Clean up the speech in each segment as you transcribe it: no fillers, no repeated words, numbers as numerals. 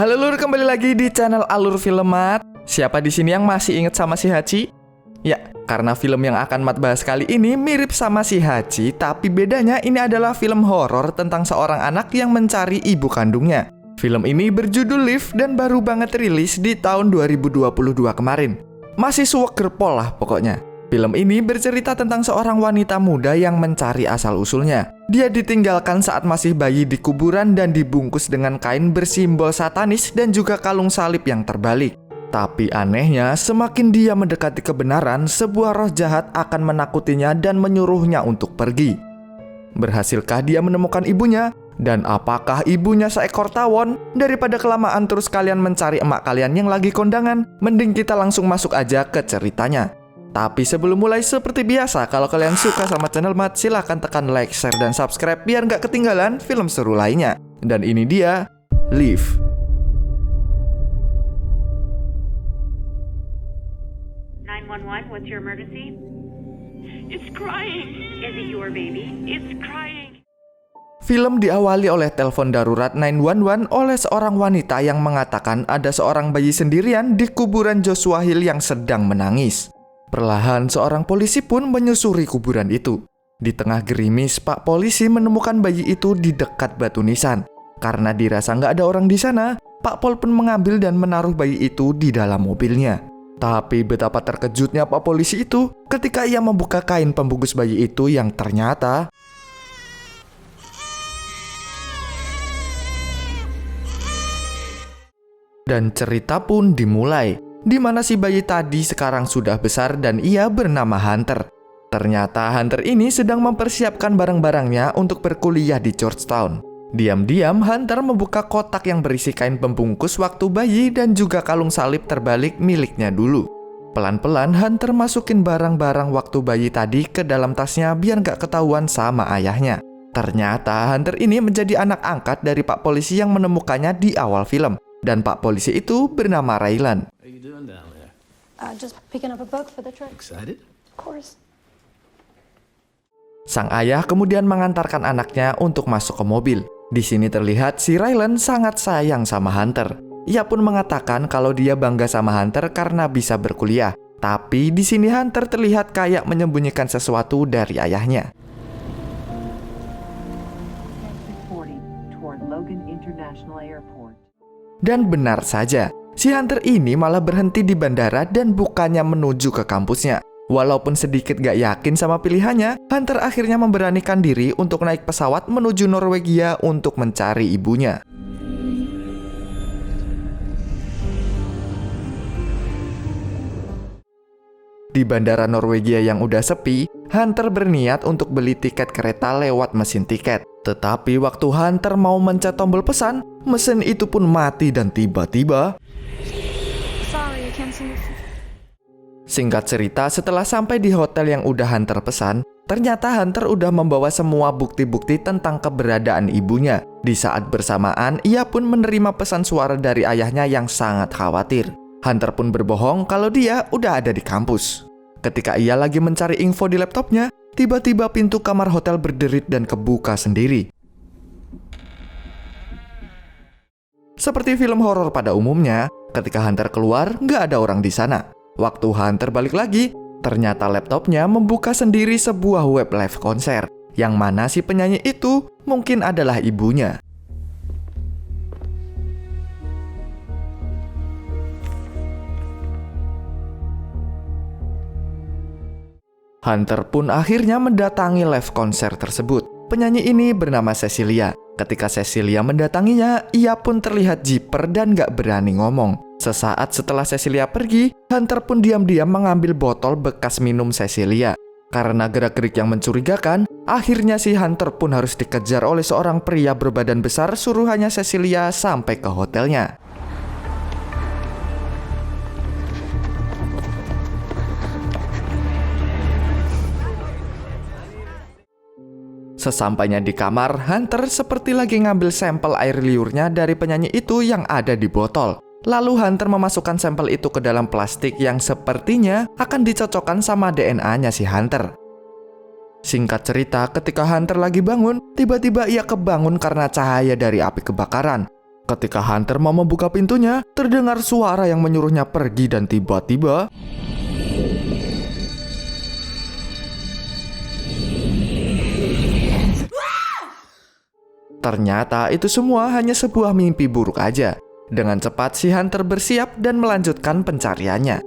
Halo Lur, kembali lagi di channel Alur Filmat. Siapa di sini yang masih inget sama si Hachi? Ya, karena film yang akan Mat bahas kali ini mirip sama si Hachi, tapi bedanya ini adalah film horor tentang seorang anak yang mencari ibu kandungnya. Film ini berjudul Live dan baru banget rilis di tahun 2022 kemarin. Masih suwek gerpol lah pokoknya. Film ini bercerita tentang seorang wanita muda yang mencari asal-usulnya. Dia ditinggalkan saat masih bayi di kuburan dan dibungkus dengan kain bersimbol satanis dan juga kalung salib yang terbalik. Tapi anehnya, semakin dia mendekati kebenaran, sebuah roh jahat akan menakutinya dan menyuruhnya untuk pergi. Berhasilkah dia menemukan ibunya? Dan apakah ibunya seekor tawon? Daripada kelamaan terus kalian mencari emak kalian yang lagi kondangan, mending kita langsung masuk aja ke ceritanya. Tapi sebelum mulai, seperti biasa, kalau kalian suka sama channel Mat, silahkan tekan like, share, dan subscribe biar nggak ketinggalan film seru lainnya. Dan ini dia, Live. What's your emergency? It's crying. Is it your baby? It's crying. Film diawali oleh telepon darurat 911 oleh seorang wanita yang mengatakan ada seorang bayi sendirian di kuburan Joshua Hill yang sedang menangis. Perlahan seorang polisi pun menyusuri kuburan itu. Di tengah gerimis, Pak Polisi menemukan bayi itu di dekat batu nisan. Karena dirasa nggak ada orang di sana, Pak Pol pun mengambil dan menaruh bayi itu di dalam mobilnya. Tapi betapa terkejutnya Pak Polisi itu ketika ia membuka kain pembungkus bayi itu yang ternyata dan cerita pun dimulai, di mana si bayi tadi sekarang sudah besar dan ia bernama Hunter. Ternyata Hunter ini sedang mempersiapkan barang-barangnya untuk berkuliah di Georgetown. Diam-diam Hunter membuka kotak yang berisi kain pembungkus waktu bayi dan juga kalung salib terbalik miliknya dulu. Pelan-pelan Hunter masukin barang-barang waktu bayi tadi ke dalam tasnya biar gak ketahuan sama ayahnya. Ternyata Hunter ini menjadi anak angkat dari Pak Polisi yang menemukannya di awal film. Dan Pak Polisi itu bernama Raylan. Just picking up a book for the trip. Excited? Of course. Sang ayah kemudian mengantarkan anaknya untuk masuk ke mobil. Di sini terlihat si Raylan sangat sayang sama Hunter. Ia pun mengatakan kalau dia bangga sama Hunter karena bisa berkuliah. Tapi di sini Hunter terlihat kayak menyembunyikan sesuatu dari ayahnya. Dan benar saja, si Hunter ini malah berhenti di bandara dan bukannya menuju ke kampusnya. Walaupun sedikit gak yakin sama pilihannya, Hunter akhirnya memberanikan diri untuk naik pesawat menuju Norwegia untuk mencari ibunya. Di bandara Norwegia yang udah sepi, Hunter berniat untuk beli tiket kereta lewat mesin tiket. Tetapi waktu Hunter mau mencet tombol pesan, mesin itu pun mati dan tiba-tiba... Sorry, I can't see. Singkat cerita, setelah sampai di hotel yang udah Hunter pesan, ternyata Hunter udah membawa semua bukti-bukti tentang keberadaan ibunya. Di saat bersamaan, ia pun menerima pesan suara dari ayahnya yang sangat khawatir. Hunter pun berbohong kalau dia udah ada di kampus. Ketika ia lagi mencari info di laptopnya, tiba-tiba pintu kamar hotel berderit dan kebuka sendiri. Seperti film horor pada umumnya, ketika Hunter keluar, nggak ada orang di sana. Waktu Hunter balik lagi, ternyata laptopnya membuka sendiri sebuah web live konser, yang mana si penyanyi itu mungkin adalah ibunya. Hunter pun akhirnya mendatangi live konser tersebut. Penyanyi ini bernama Cecilia. Ketika Cecilia mendatanginya, ia pun terlihat jiper dan gak berani ngomong. Sesaat setelah Cecilia pergi, Hunter pun diam-diam mengambil botol bekas minum Cecilia. Karena gerak-gerik yang mencurigakan, akhirnya si Hunter pun harus dikejar oleh seorang pria berbadan besar suruhannya Cecilia sampai ke hotelnya. Sesampainya di kamar, Hunter seperti lagi ngambil sampel air liurnya dari penyanyi itu yang ada di botol. Lalu Hunter memasukkan sampel itu ke dalam plastik yang sepertinya akan dicocokkan sama DNA-nya si Hunter. Singkat cerita, ketika Hunter lagi bangun, tiba-tiba ia kebangun karena cahaya dari api kebakaran. Ketika Hunter mau membuka pintunya, terdengar suara yang menyuruhnya pergi dan tiba-tiba ternyata itu semua hanya sebuah mimpi buruk aja. Dengan cepat si Hunter bersiap dan melanjutkan pencariannya.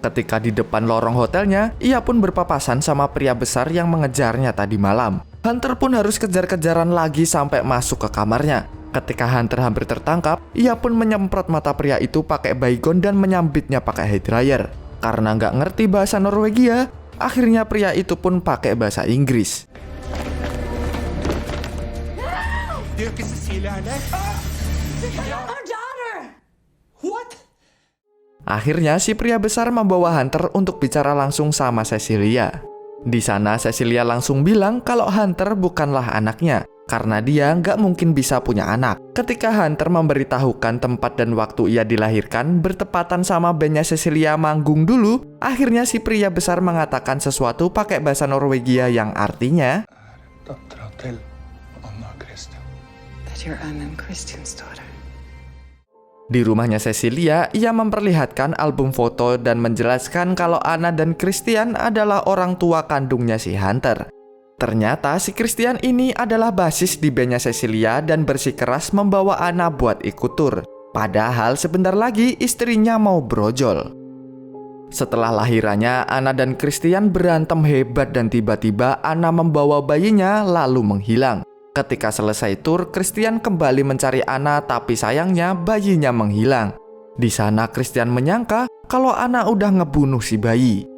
Ketika di depan lorong hotelnya, ia pun berpapasan sama pria besar yang mengejarnya tadi malam. Hunter pun harus kejar-kejaran lagi sampai masuk ke kamarnya. Ketika Hunter hampir tertangkap, ia pun menyemprot mata pria itu pakai baygon dan menyambitnya pakai hair dryer. Karena nggak ngerti bahasa Norwegia, akhirnya pria itu pun pakai bahasa Inggris. Akhirnya si pria besar membawa Hunter untuk bicara langsung sama Cecilia. Di sana Cecilia langsung bilang kalau Hunter bukanlah anaknya, karena dia nggak mungkin bisa punya anak. Ketika Hunter memberitahukan tempat dan waktu ia dilahirkan bertepatan sama bandnya Cecilia manggung dulu, akhirnya si pria besar mengatakan sesuatu pakai bahasa Norwegia yang artinya Di rumahnya Cecilia, ia memperlihatkan album foto dan menjelaskan kalau Anna dan Christian adalah orang tua kandungnya si Hunter. Ternyata si Christian ini adalah basis di bandnya Cecilia dan bersikeras membawa Anna buat ikut tur. Padahal sebentar lagi istrinya mau brojol. Setelah lahirannya, Anna dan Christian berantem hebat dan tiba-tiba Anna membawa bayinya lalu menghilang. Ketika selesai tur, Christian kembali mencari Anna tapi sayangnya bayinya menghilang. Di sana Christian menyangka kalau Anna udah ngebunuh si bayi.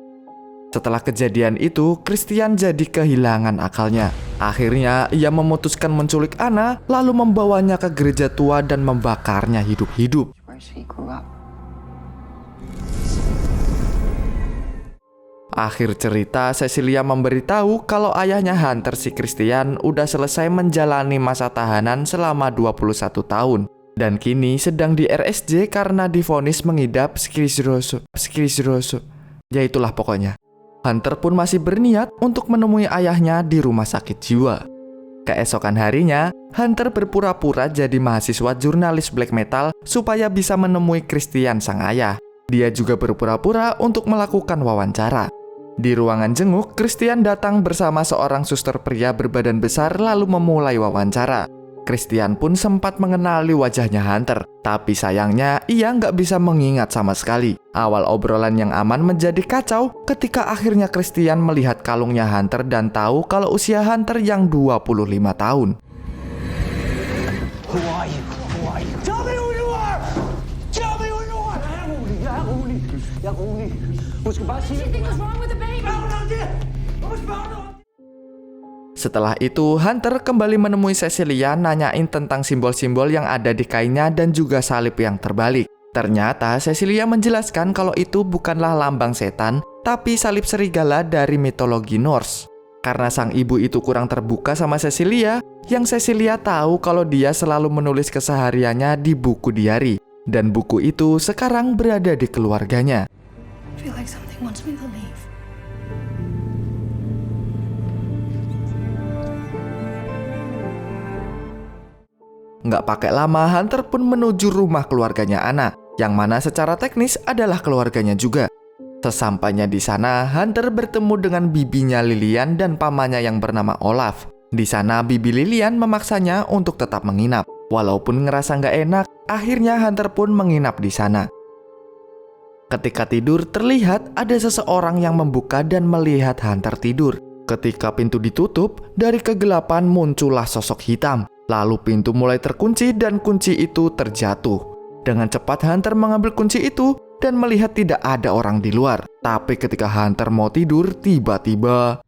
Setelah kejadian itu, Christian jadi kehilangan akalnya. Akhirnya, ia memutuskan menculik Anna, lalu membawanya ke gereja tua dan membakarnya hidup-hidup. Akhir cerita, Cecilia memberitahu kalau ayahnya Hunter si Christian udah selesai menjalani masa tahanan selama 21 tahun. Dan kini sedang di RSJ karena divonis mengidap sklerosis. Ya itulah pokoknya. Hunter pun masih berniat untuk menemui ayahnya di rumah sakit jiwa. Keesokan harinya, Hunter berpura-pura jadi mahasiswa jurnalis black metal supaya bisa menemui Christian sang ayah. Dia juga berpura-pura untuk melakukan wawancara. Di ruangan jenguk, Christian datang bersama seorang suster pria berbadan besar lalu memulai wawancara. Christian pun sempat mengenali wajahnya Hunter, tapi sayangnya ia nggak bisa mengingat sama sekali. Awal obrolan yang aman menjadi kacau ketika akhirnya Christian melihat kalungnya Hunter dan tahu kalau usia Hunter yang 25 tahun. Who are you? Who are you? Tell me who you are! Tell me who you are! Jeg er rolig. Hun skal bare sige... What's wrong with the baby? Setelah itu, Hunter kembali menemui Cecilia nanyain tentang simbol-simbol yang ada di kainnya dan juga salib yang terbalik. Ternyata Cecilia menjelaskan kalau itu bukanlah lambang setan, tapi salib serigala dari mitologi Norse. Karena sang ibu itu kurang terbuka sama Cecilia, yang Cecilia tahu kalau dia selalu menulis kesehariannya di buku diari. Dan buku itu sekarang berada di keluarganya. I feel like something wants me to leave. Nggak pakai lama, Hunter pun menuju rumah keluarganya Anna, yang mana secara teknis adalah keluarganya juga. Sesampainya di sana, Hunter bertemu dengan bibinya Lilian dan pamannya yang bernama Olaf. Di sana, bibi Lilian memaksanya untuk tetap menginap. Walaupun ngerasa nggak enak, akhirnya Hunter pun menginap di sana. Ketika tidur, terlihat ada seseorang yang membuka dan melihat Hunter tidur. Ketika pintu ditutup, dari kegelapan muncullah sosok hitam. Lalu pintu mulai terkunci dan kunci itu terjatuh. Dengan cepat Hunter mengambil kunci itu dan melihat tidak ada orang di luar. Tapi ketika Hunter mau tidur, tiba-tiba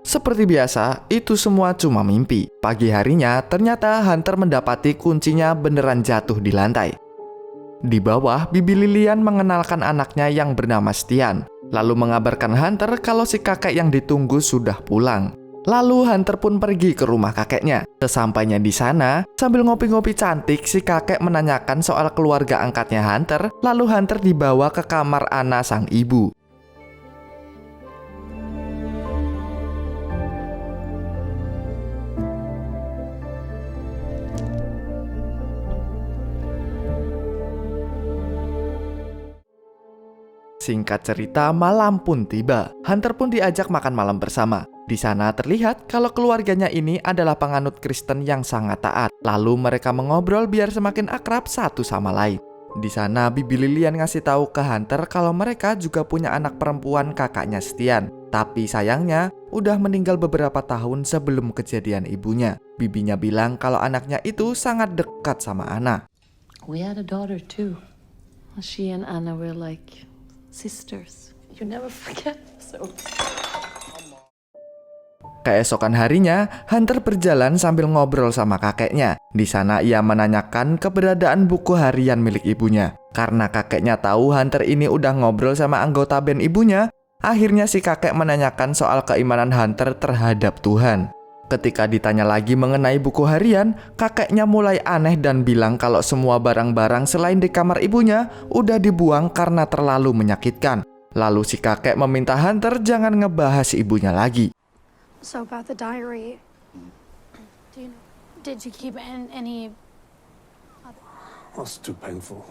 seperti biasa, itu semua cuma mimpi. Pagi harinya, ternyata Hunter mendapati kuncinya beneran jatuh di lantai. Di bawah, bibi Lilian mengenalkan anaknya yang bernama Stian, lalu mengabarkan Hunter kalau si kakek yang ditunggu sudah pulang. Lalu Hunter pun pergi ke rumah kakeknya. Sesampainya di sana, sambil ngopi-ngopi cantik, si kakek menanyakan soal keluarga angkatnya Hunter, lalu Hunter dibawa ke kamar Anna sang ibu. Singkat cerita, malam pun tiba. Hunter pun diajak makan malam bersama. Di sana terlihat kalau keluarganya ini adalah penganut Kristen yang sangat taat. Lalu mereka mengobrol biar semakin akrab satu sama lain. Di sana Bibi Lilian ngasih tahu ke Hunter kalau mereka juga punya anak perempuan kakaknya Stian. Tapi sayangnya udah meninggal beberapa tahun sebelum kejadian ibunya. Bibinya bilang kalau anaknya itu sangat dekat sama Anna. We had a daughter too. She and Anna were like sisters. You never forget. So Keesokan harinya, Hunter berjalan sambil ngobrol sama kakeknya. Di sana ia menanyakan keberadaan buku harian milik ibunya. Karena kakeknya tahu Hunter ini udah ngobrol sama anggota band ibunya, akhirnya si kakek menanyakan soal keimanan Hunter terhadap Tuhan. Ketika ditanya lagi mengenai buku harian, kakeknya mulai aneh dan bilang kalau semua barang-barang selain di kamar ibunya udah dibuang karena terlalu menyakitkan. Lalu si kakek meminta Hunter jangan ngebahas ibunya lagi. So about the diary, did you keep any? That's too painful.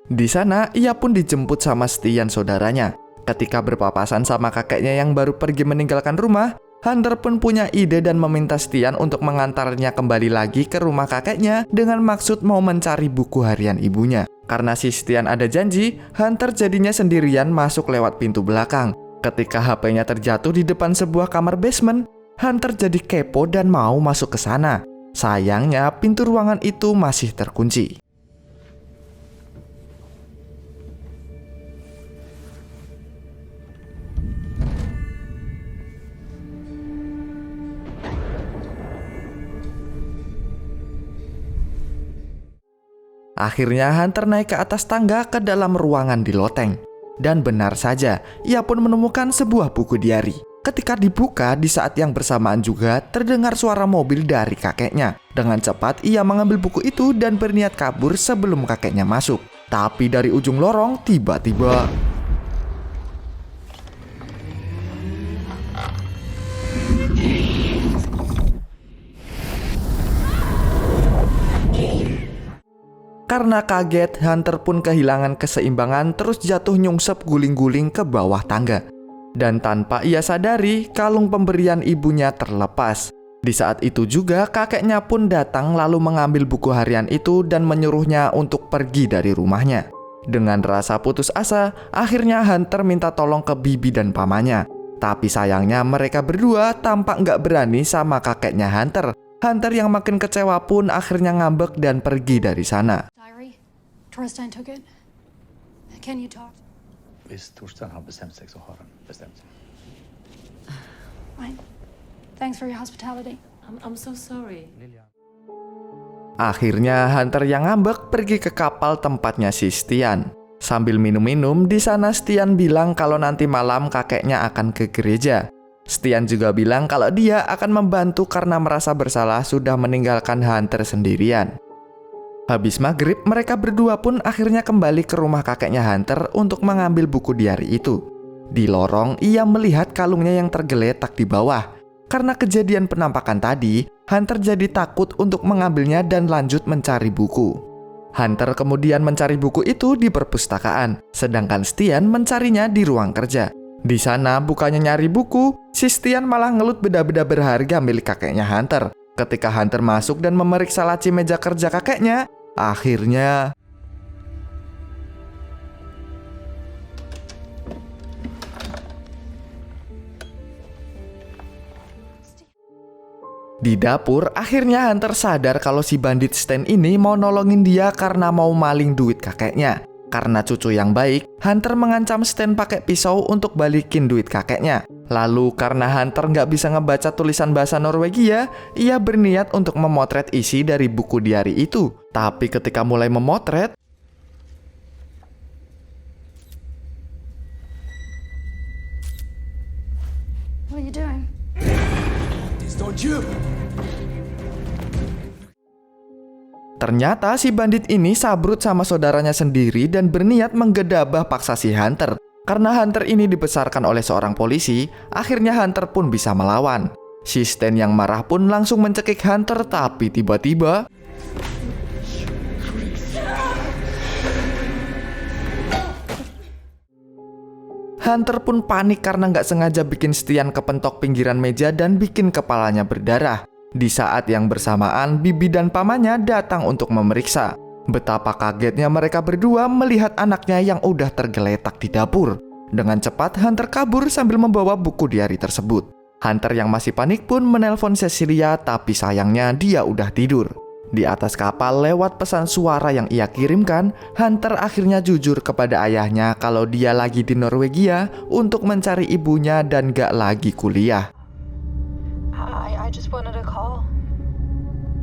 Di sana, ia pun dijemput sama Stian saudaranya. Ketika berpapasan sama kakeknya yang baru pergi meninggalkan rumah, Hunter pun punya ide dan meminta Stian untuk mengantarnya kembali lagi ke rumah kakeknya dengan maksud mau mencari buku harian ibunya. Karena si Stian ada janji, Hunter jadinya sendirian masuk lewat pintu belakang. Ketika HP-nya terjatuh di depan sebuah kamar basement, Hunter jadi kepo dan mau masuk ke sana. Sayangnya, pintu ruangan itu masih terkunci. Akhirnya Hunter naik ke atas tangga ke dalam ruangan di loteng. Dan benar saja, ia pun menemukan sebuah buku diari. Ketika dibuka, di saat yang bersamaan juga terdengar suara mobil dari kakeknya. Dengan cepat, ia mengambil buku itu dan berniat kabur sebelum kakeknya masuk. Tapi dari ujung lorong, tiba-tiba karena kaget, Hunter pun kehilangan keseimbangan terus jatuh nyungsep guling-guling ke bawah tangga. Dan tanpa ia sadari, kalung pemberian ibunya terlepas. Di saat itu juga kakeknya pun datang lalu mengambil buku harian itu dan menyuruhnya untuk pergi dari rumahnya. Dengan rasa putus asa, akhirnya Hunter minta tolong ke bibi dan pamannya. Tapi sayangnya mereka berdua tampak nggak berani sama kakeknya Hunter. Hunter yang makin kecewa pun akhirnya ngambek dan pergi dari sana. Diary? Torstein took it. Can you talk? Hvis Torstein har bestemt seg, så har han bestemt seg. Fine. Thanks for your hospitality. I'm so sorry. Akhirnya Hunter yang ngambek pergi ke kapal tempatnya si Stian. Sambil minum-minum, di sana Stian bilang kalau nanti malam kakeknya akan ke gereja. Stian juga bilang kalau dia akan membantu karena merasa bersalah sudah meninggalkan Hunter sendirian. Habis maghrib, mereka berdua pun akhirnya kembali ke rumah kakeknya Hunter untuk mengambil buku diari itu. Di lorong, ia melihat kalungnya yang tergeletak di bawah. Karena kejadian penampakan tadi, Hunter jadi takut untuk mengambilnya dan lanjut mencari buku. Hunter kemudian mencari buku itu di perpustakaan, sedangkan Stian mencarinya di ruang kerja. Di sana bukannya nyari buku, si Stian malah ngelut benda-benda berharga milik kakeknya Hunter. Ketika Hunter masuk dan memeriksa laci meja kerja kakeknya, akhirnya di dapur, akhirnya Hunter sadar kalau si bandit Stan ini mau nolongin dia karena mau maling duit kakeknya. Karena cucu yang baik, Hunter mengancam Stan pakai pisau untuk balikin duit kakeknya. Lalu karena Hunter nggak bisa ngebaca tulisan bahasa Norwegia, ia berniat untuk memotret isi dari buku diari itu. Tapi ketika mulai memotret, What are you doing? ternyata si bandit ini sabrut sama saudaranya sendiri dan berniat menggedabah paksa si Hunter. Karena Hunter ini dibesarkan oleh seorang polisi, akhirnya Hunter pun bisa melawan. Si Stan yang marah pun langsung mencekik Hunter, tapi tiba-tiba Hunter pun panik karena nggak sengaja bikin Stian kepentok pinggiran meja dan bikin kepalanya berdarah. Di saat yang bersamaan, bibi dan pamannya datang untuk memeriksa. Betapa kagetnya mereka berdua melihat anaknya yang udah tergeletak di dapur. Dengan cepat, Hunter kabur sambil membawa buku diari tersebut. Hunter yang masih panik pun menelpon Cecilia, tapi sayangnya dia udah tidur. Di atas kapal, lewat pesan suara yang ia kirimkan, Hunter akhirnya jujur kepada ayahnya kalau dia lagi di Norwegia untuk mencari ibunya dan gak lagi kuliah. I just wanted to call.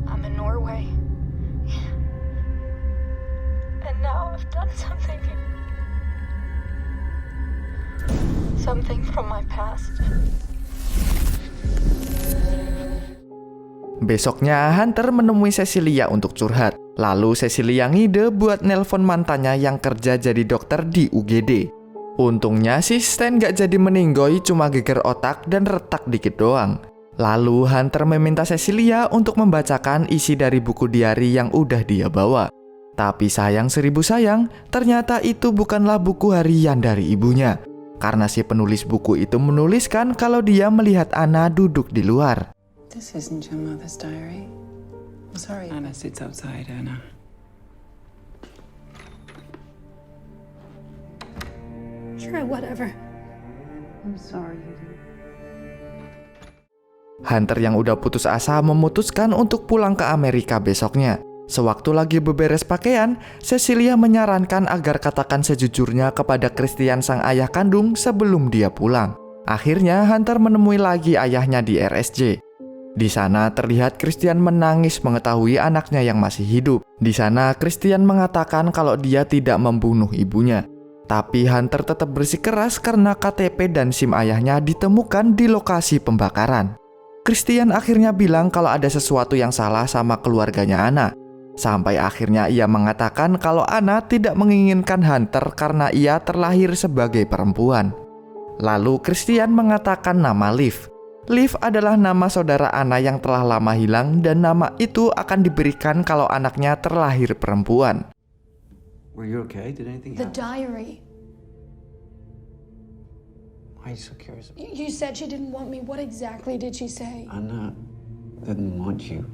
I'm in Norway. And now I've done something. Something from my past. Besoknya, Hunter menemui Cecilia untuk curhat. Lalu Cecilia ngide buat nelpon mantannya yang kerja jadi dokter di UGD. Untungnya si Stan gak jadi meninggoy, cuma geger otak dan retak dikit doang. Lalu Hunter meminta Cecilia untuk membacakan isi dari buku diari yang udah dia bawa. Tapi sayang seribu sayang, ternyata itu bukanlah buku harian dari ibunya. Karena si penulis buku itu menuliskan kalau dia melihat Anna duduk di luar. This isn't your mother's diary. I'm sorry. Anna sits outside, Anna. Sure, whatever. I'm sorry, Eddie. Hunter yang udah putus asa memutuskan untuk pulang ke Amerika besoknya. Sewaktu lagi beberes pakaian, Cecilia menyarankan agar katakan sejujurnya kepada Christian sang ayah kandung sebelum dia pulang. Akhirnya Hunter menemui lagi ayahnya di RSJ. Di sana terlihat Christian menangis mengetahui anaknya yang masih hidup. Di sana Christian mengatakan kalau dia tidak membunuh ibunya. Tapi Hunter tetap bersikeras karena KTP dan SIM ayahnya ditemukan di lokasi pembakaran. Christian akhirnya bilang kalau ada sesuatu yang salah sama keluarganya Anna. Sampai akhirnya ia mengatakan kalau Anna tidak menginginkan Hunter karena ia terlahir sebagai perempuan. Lalu Christian mengatakan nama Liv. Liv adalah nama saudara Anna yang telah lama hilang dan nama itu akan diberikan kalau anaknya terlahir perempuan. Were you okay? Did anything The happen? diary. Why are you so curious? You said she didn't want me. What exactly did she say? Anna didn't want you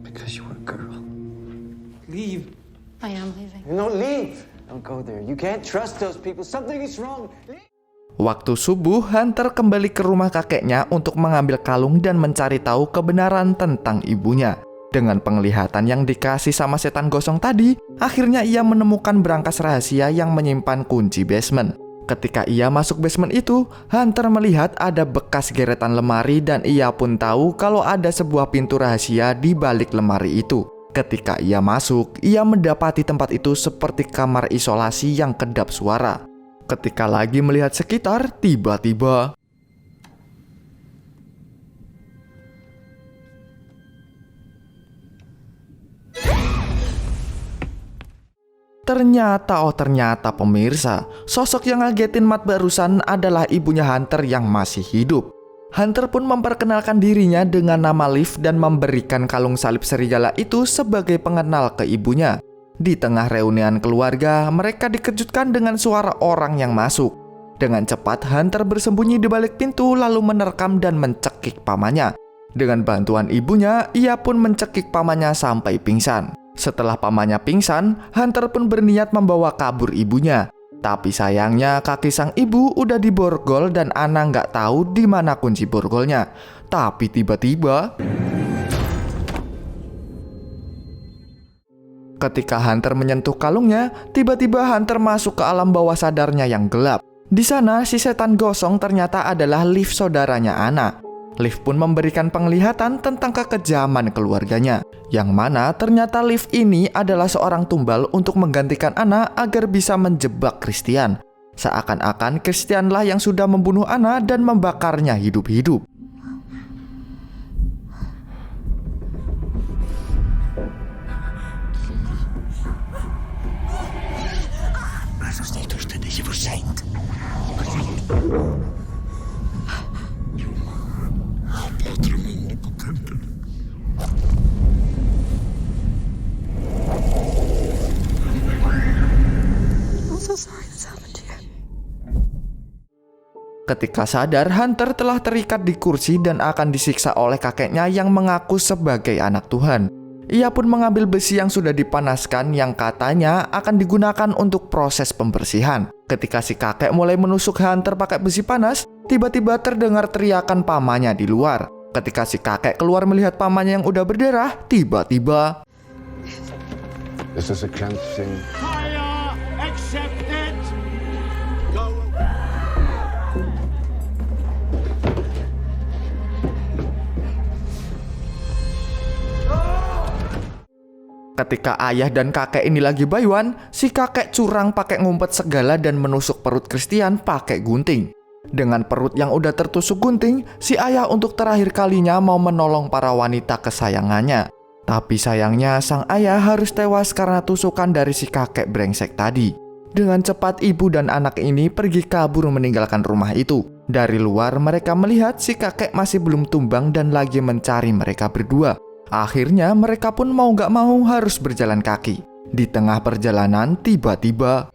because you were a girl. Leave. I am leaving. No, leave. Don't go there. You can't trust those people. Something is wrong. Leave. Waktu subuh, Hunter kembali ke rumah kakeknya untuk mengambil kalung dan mencari tahu kebenaran tentang ibunya. Dengan penglihatan yang dikasih sama setan gosong tadi, akhirnya ia menemukan brankas rahasia yang menyimpan kunci basement. Ketika ia masuk basement itu, Hunter melihat ada bekas geretan lemari dan ia pun tahu kalau ada sebuah pintu rahasia di balik lemari itu. Ketika ia masuk, ia mendapati tempat itu seperti kamar isolasi yang kedap suara. Ketika lagi melihat sekitar, tiba-tiba ternyata pemirsa, sosok yang ngagetin Matt barusan adalah ibunya Hunter yang masih hidup. Hunter pun memperkenalkan dirinya dengan nama Liv dan memberikan kalung salib serigala itu sebagai pengenal ke ibunya. Di tengah reunian keluarga, mereka dikejutkan dengan suara orang yang masuk. Dengan cepat, Hunter bersembunyi di balik pintu lalu menerkam dan mencekik pamannya. Dengan bantuan ibunya, ia pun mencekik pamannya sampai pingsan. Setelah pamannya pingsan, Hunter pun berniat membawa kabur ibunya. Tapi sayangnya kaki sang ibu udah diborgol dan Anna nggak tahu di mana kunci borgolnya. Tapi tiba-tiba ketika Hunter menyentuh kalungnya, tiba-tiba Hunter masuk ke alam bawah sadarnya yang gelap. Di sana, si setan gosong ternyata adalah Liv saudaranya Anna. Liv pun memberikan penglihatan tentang kekejaman keluarganya, yang mana ternyata Liv ini adalah seorang tumbal untuk menggantikan Anna agar bisa menjebak Christian. Seakan-akan Christianlah yang sudah membunuh Anna dan membakarnya hidup-hidup. I'm so sorry this happened to you. Ketika sadar, Hunter telah terikat di kursi dan akan disiksa oleh kakeknya yang mengaku sebagai anak Tuhan. Ia pun mengambil besi yang sudah dipanaskan yang katanya akan digunakan untuk proses pembersihan. Ketika si kakek mulai menusuk Hunter pakai besi panas, tiba-tiba terdengar teriakan pamannya di luar. Ketika si kakek keluar melihat pamannya yang udah berdarah, tiba-tiba This is a cleansing. Fire accepted. Go. ketika ayah dan kakek ini lagi bayuan, si kakek curang pakai ngumpet segala dan menusuk perut Christian pakai gunting. Dengan perut yang udah tertusuk gunting, si ayah untuk terakhir kalinya mau menolong para wanita kesayangannya. Tapi sayangnya sang ayah harus tewas karena tusukan dari si kakek brengsek tadi. Dengan cepat ibu dan anak ini pergi kabur meninggalkan rumah itu. Dari luar mereka melihat si kakek masih belum tumbang dan lagi mencari mereka berdua. Akhirnya mereka pun mau gak mau harus berjalan kaki. Di tengah perjalanan tiba-tiba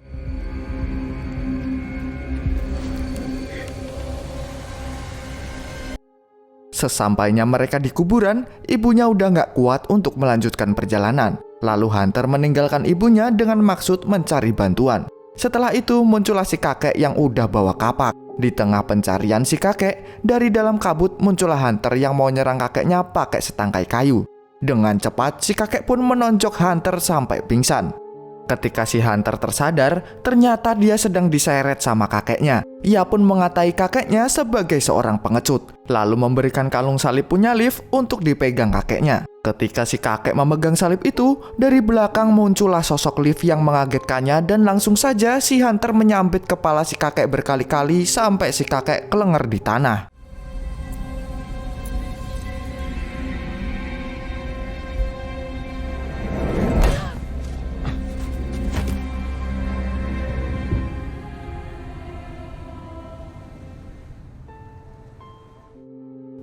sesampainya mereka di kuburan, ibunya udah gak kuat untuk melanjutkan perjalanan. Lalu Hunter meninggalkan ibunya dengan maksud mencari bantuan. Setelah itu muncullah si kakek yang udah bawa kapak. Di tengah pencarian si kakek, dari dalam kabut muncullah Hunter yang mau nyerang kakeknya pakai setangkai kayu. Dengan cepat si kakek pun menonjok Hunter sampai pingsan. Ketika si Hunter tersadar, ternyata dia sedang diseret sama kakeknya. Ia pun mengatai kakeknya sebagai seorang pengecut, lalu memberikan kalung salib punya Liv untuk dipegang kakeknya. Ketika si kakek memegang salib itu, dari belakang muncullah sosok Liv yang mengagetkannya dan langsung saja si Hunter menyambit kepala si kakek berkali-kali sampai si kakek kelenger di tanah.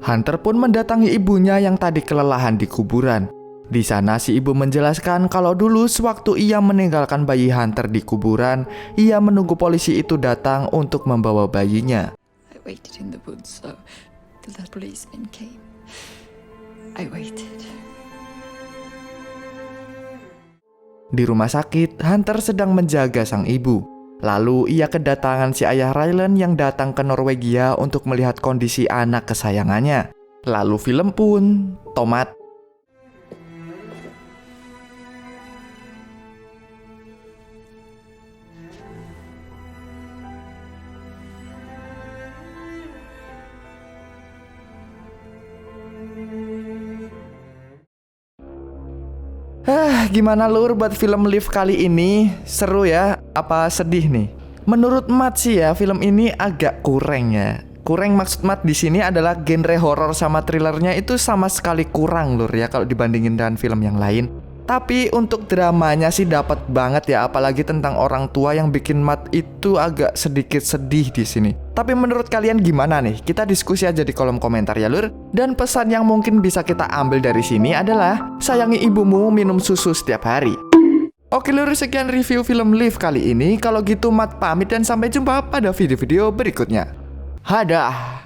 Hunter pun mendatangi ibunya yang tadi kelelahan di kuburan. Di sana si ibu menjelaskan kalau dulu sewaktu ia meninggalkan bayi Hunter di kuburan, ia menunggu polisi itu datang untuk membawa bayinya. I waited in the woods so till the policeman came. I waited. Di rumah sakit, Hunter sedang menjaga sang ibu. Lalu ia kedatangan si ayah Rylan yang datang ke Norwegia untuk melihat kondisi anak kesayangannya. Lalu film pun tomat. Gimana lur buat film Liv kali ini? Seru ya? Apa sedih nih? Menurut Matt sih ya, film ini agak kurang ya. Kurang maksud Matt di sini adalah genre horor sama thrillernya itu sama sekali kurang lur ya kalau dibandingin dengan film yang lain. Tapi untuk dramanya sih dapat banget ya, apalagi tentang orang tua yang bikin Matt itu agak sedikit sedih di sini. Tapi menurut kalian gimana nih? Kita diskusi aja di kolom komentar ya lur. Dan pesan yang mungkin bisa kita ambil dari sini adalah sayangi ibumu, minum susu setiap hari. Oke lur, sekian review film Liv kali ini. Kalau gitu Matt pamit dan sampai jumpa pada video-video berikutnya. Hadah.